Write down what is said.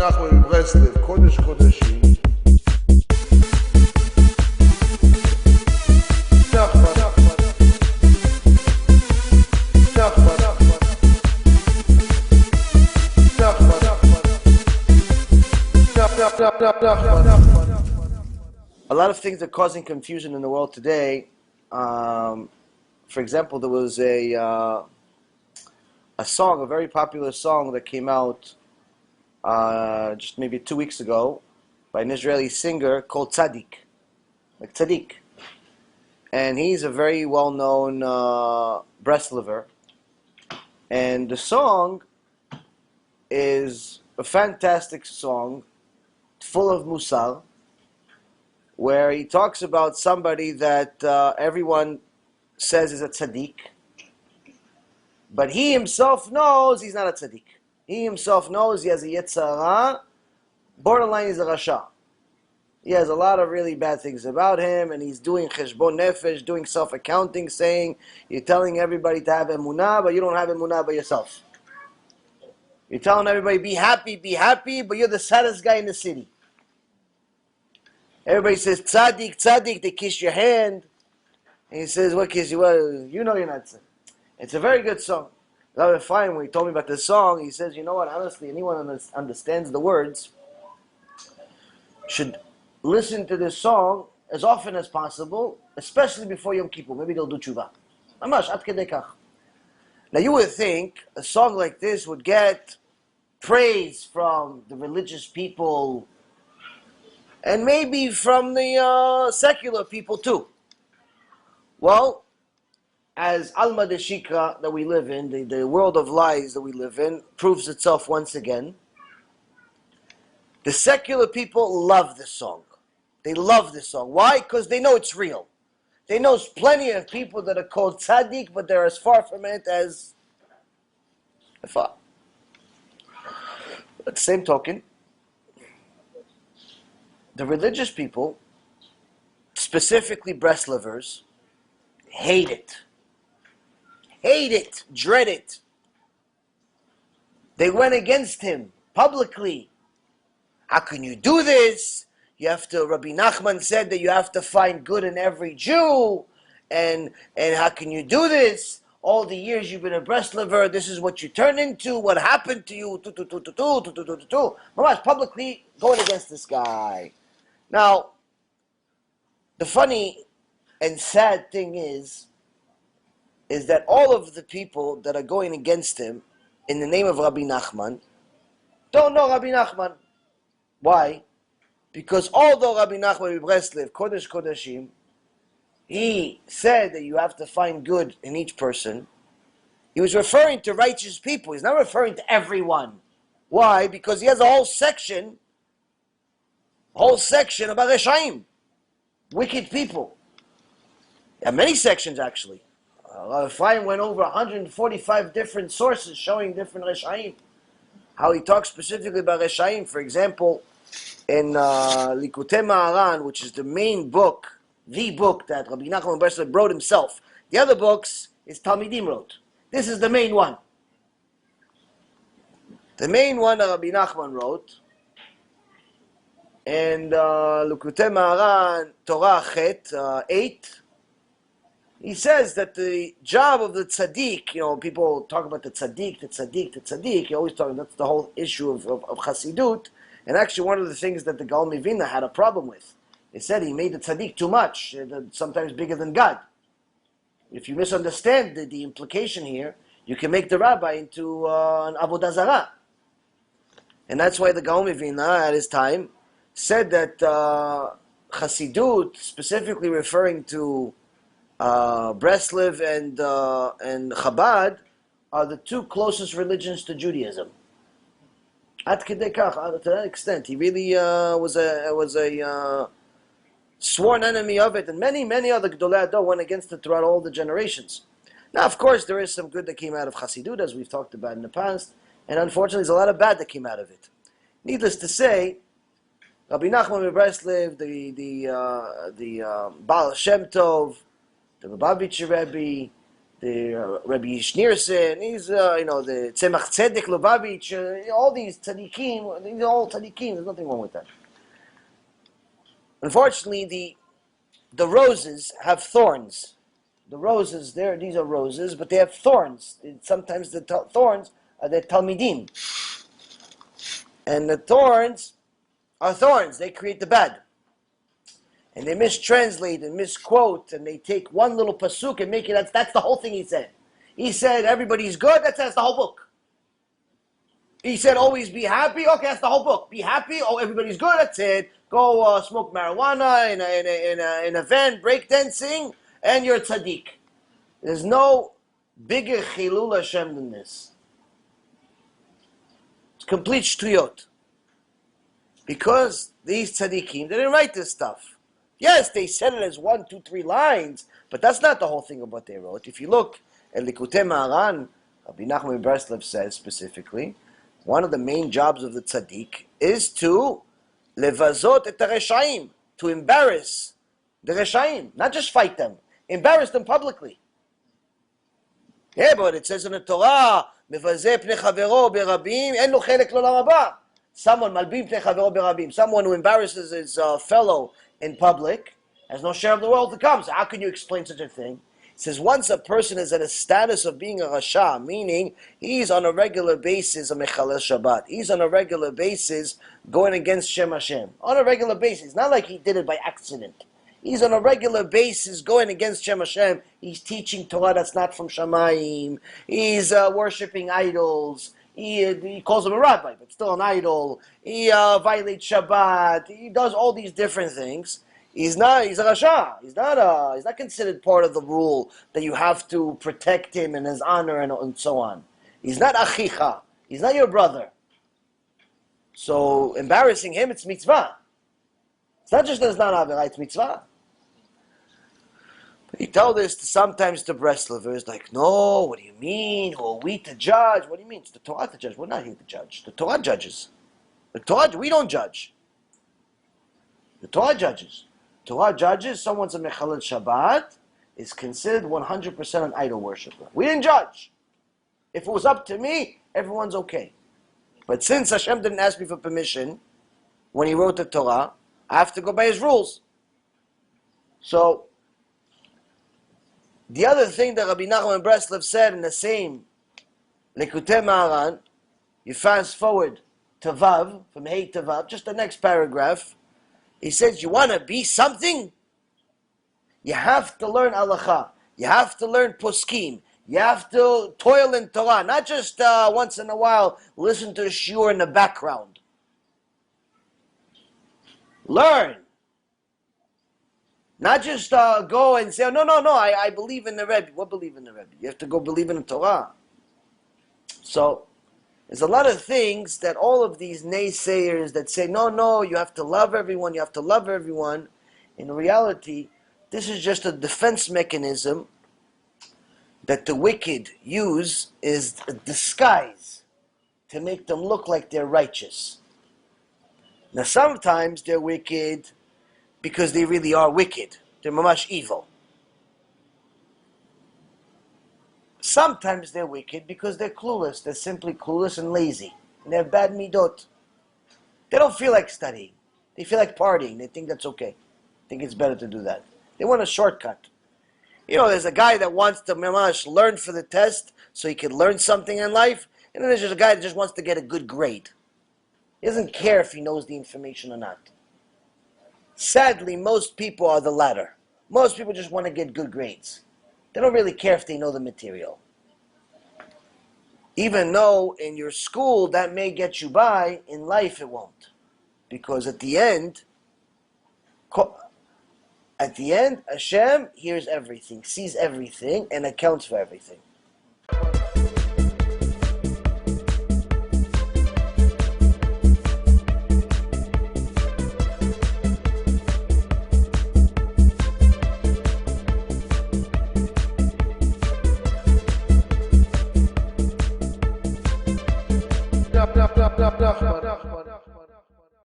Nachman of Breslov, Kodesh Kodeshim. A lot of things are causing confusion in the world today. For example, there was a song, a very popular song that came out just maybe 2 weeks ago by an Israeli singer called Tzaddik, like Tzaddik. And he's a very well-known Breslover. And the song is a fantastic song, full of musar, where he talks about somebody that everyone says is a tzaddik, but he himself knows he's not a tzaddik. He himself knows he has a yetzara, borderline he's a rasha. He has a lot of really bad things about him, and he's doing cheshbon nefesh, doing self-accounting, saying, you're telling everybody to have emunah, but you don't have emunah by yourself. You're telling everybody, be happy, but you're the saddest guy in the city. Everybody says, tzaddik, tzaddik, they kiss your hand. And he says, what kiss you? Well, you know you're not tzaddik. It's a very good song. Rabbi Fine, when he told me about this song, he says, you know what, honestly, anyone who understands the words should listen to this song as often as possible, especially before Yom Kippur. Maybe they'll do TeShuva. Mamash, ad kedei kach. Now you would think a song like this would get praise from the religious people and maybe from the secular people too. Well, as Alma de Shikra that we live in, the world of lies that we live in, proves itself once again. The secular people love this song. They love this song. Why? Because they know it's real. They know plenty of people that are called tzaddik, but they're as far from it as far. At the same token, the religious people, specifically Breslovers, hate it. Hate it, dread it. They went against him publicly. How can you do this? Rabbi Nachman said that you have to find good in every Jew. And how can you do this? All the years you've been a Breslover, this is what you turn into. What happened to you? Mamash, publicly going against this guy. Now, the funny and sad thing is that all of the people that are going against him in the name of Rabbi Nachman don't know Rabbi Nachman. Why? Because although Rabbi Nachman of Breslov, Kodesh Kodeshim, he said that you have to find good in each person, he was referring to righteous people. He's not referring to everyone. Why? Because he has a whole section about Reshaim, wicked people. There are many sections actually. Rabbi went over 145 different sources showing different Reshaim. How he talks specifically about Reshaim, for example, in Likutei Moharan, which is the main book, the book that Rabbi Nachman of Breslov wrote himself. The other books is Talmidim wrote. This is the main one. The main one that Rabbi Nachman wrote. And Likutei Moharan, Torah 8, he says that the job of the tzaddik, people talk about the tzaddik, you're always talking, that's the whole issue of Chassidut. And actually one of the things that the Gaon Mivina had a problem with, he said he made the tzaddik too much, sometimes bigger than God. If you misunderstand the implication here, you can make the rabbi into an avodah zarah. And that's why the Gaon Mivina at his time said that Chassidut, specifically referring to Breslov and Chabad, are the two closest religions to Judaism. Ad kedei kach, to that extent, he really was a sworn enemy of it, and many other Gedolei Ador went against it throughout all the generations. Now, of course, there is some good that came out of Chassidut, as we've talked about in the past, and unfortunately, there's a lot of bad that came out of it. Needless to say, Rabbi Nachman of Breslov, the Baal Shem Tov, the Lubavitcher Rebbe, the Rabbi Schneerson, he's the Tzemach Tzedek Lubavitch, all these tzaddikim, these are all tzaddikim. There's nothing wrong with that. Unfortunately, the roses have thorns. The roses, these are roses, but they have thorns. Sometimes the thorns are the talmidim, and the thorns are thorns. They create the bad. And they mistranslate and misquote, and they take one little pasuk and make it, that's the whole thing he said. He said, everybody's good, that's the whole book. He said, always be happy, okay, that's the whole book. Be happy, oh, everybody's good, that's it. Go smoke marijuana in a van, breakdancing, and you're a tzaddik. There's no bigger chilul Hashem than this. It's complete shtuyot. Because these tzaddikim, they didn't write this stuff. Yes, they said it as 1, 2, 3 lines, but that's not the whole thing of what they wrote. If you look at Likutei Moharan, Rebbe Nachman of Breslov says specifically, one of the main jobs of the tzaddik is to levazot et reshaim, to embarrass the reshaim, not just fight them, embarrass them publicly. Yeah, but it says in the Torah, mevazeh pnei chavero berabim, en lo chelek לעולם הבא. Someone malbim pnei chavero berabim, someone who embarrasses his fellow in public has no share of the world to come. So how can you explain such a thing? It says once a person is at a status of being a rasha, meaning he's on a regular basis a mechalel Shabbat. He's on a regular basis going against Shem Hashem. On a regular basis. Not like he did it by accident. He's on a regular basis going against Shem Hashem. He's teaching Torah that's not from Shamayim. He's worshipping idols. He calls him a rabbi, but still an idol. He violates Shabbat. He does all these different things. He's a rasha. He's not considered part of the rule that you have to protect him and his honor and so on. He's not achicha. He's not your brother. So embarrassing him, it's mitzvah. It's not just that it's not avirah, it's mitzvah. He told this sometimes to Breslovers, like, no, what do you mean? Who are we to judge? What do you mean? It's the Torah to judge. We're not here to judge. The Torah judges. The Torah, we don't judge. The Torah judges. Torah judges, someone's a mechalel Shabbat, is considered 100% an idol worshiper. We didn't judge. If it was up to me, everyone's okay. But since Hashem didn't ask me for permission when he wrote the Torah, I have to go by his rules. So, the other thing that Rabbi Nachman of Breslov said in the same Likutei Moharan, you fast forward to Vav, from Hey to Vav, just the next paragraph, he says, you want to be something? You have to learn halacha. You have to learn poskim. You have to toil in Torah, not just once in a while listen to a shiur in the background. Learn. Not just go and say, no, I believe in the Rebbe. What believe in the Rebbe? You have to go believe in the Torah. So, there's a lot of things that all of these naysayers that say, no, you have to love everyone, in reality, this is just a defense mechanism that the wicked use as a disguise to make them look like they're righteous. Now, sometimes they're wicked because they really are wicked. They're mamash evil. Sometimes they're wicked because they're clueless. They're simply clueless and lazy. And they have bad midot. They don't feel like studying. They feel like partying. They think that's okay. Think it's better to do that. They want a shortcut. There's a guy that wants to mamash learn for the test so he can learn something in life. And then there's just a guy that just wants to get a good grade. He doesn't care if he knows the information or not. Sadly, most people are the latter. Most people just want to get good grades. They don't really care if they know the material. Even though in your school that may get you by, in life it won't. Because at the end, Hashem hears everything, sees everything, and accounts for everything.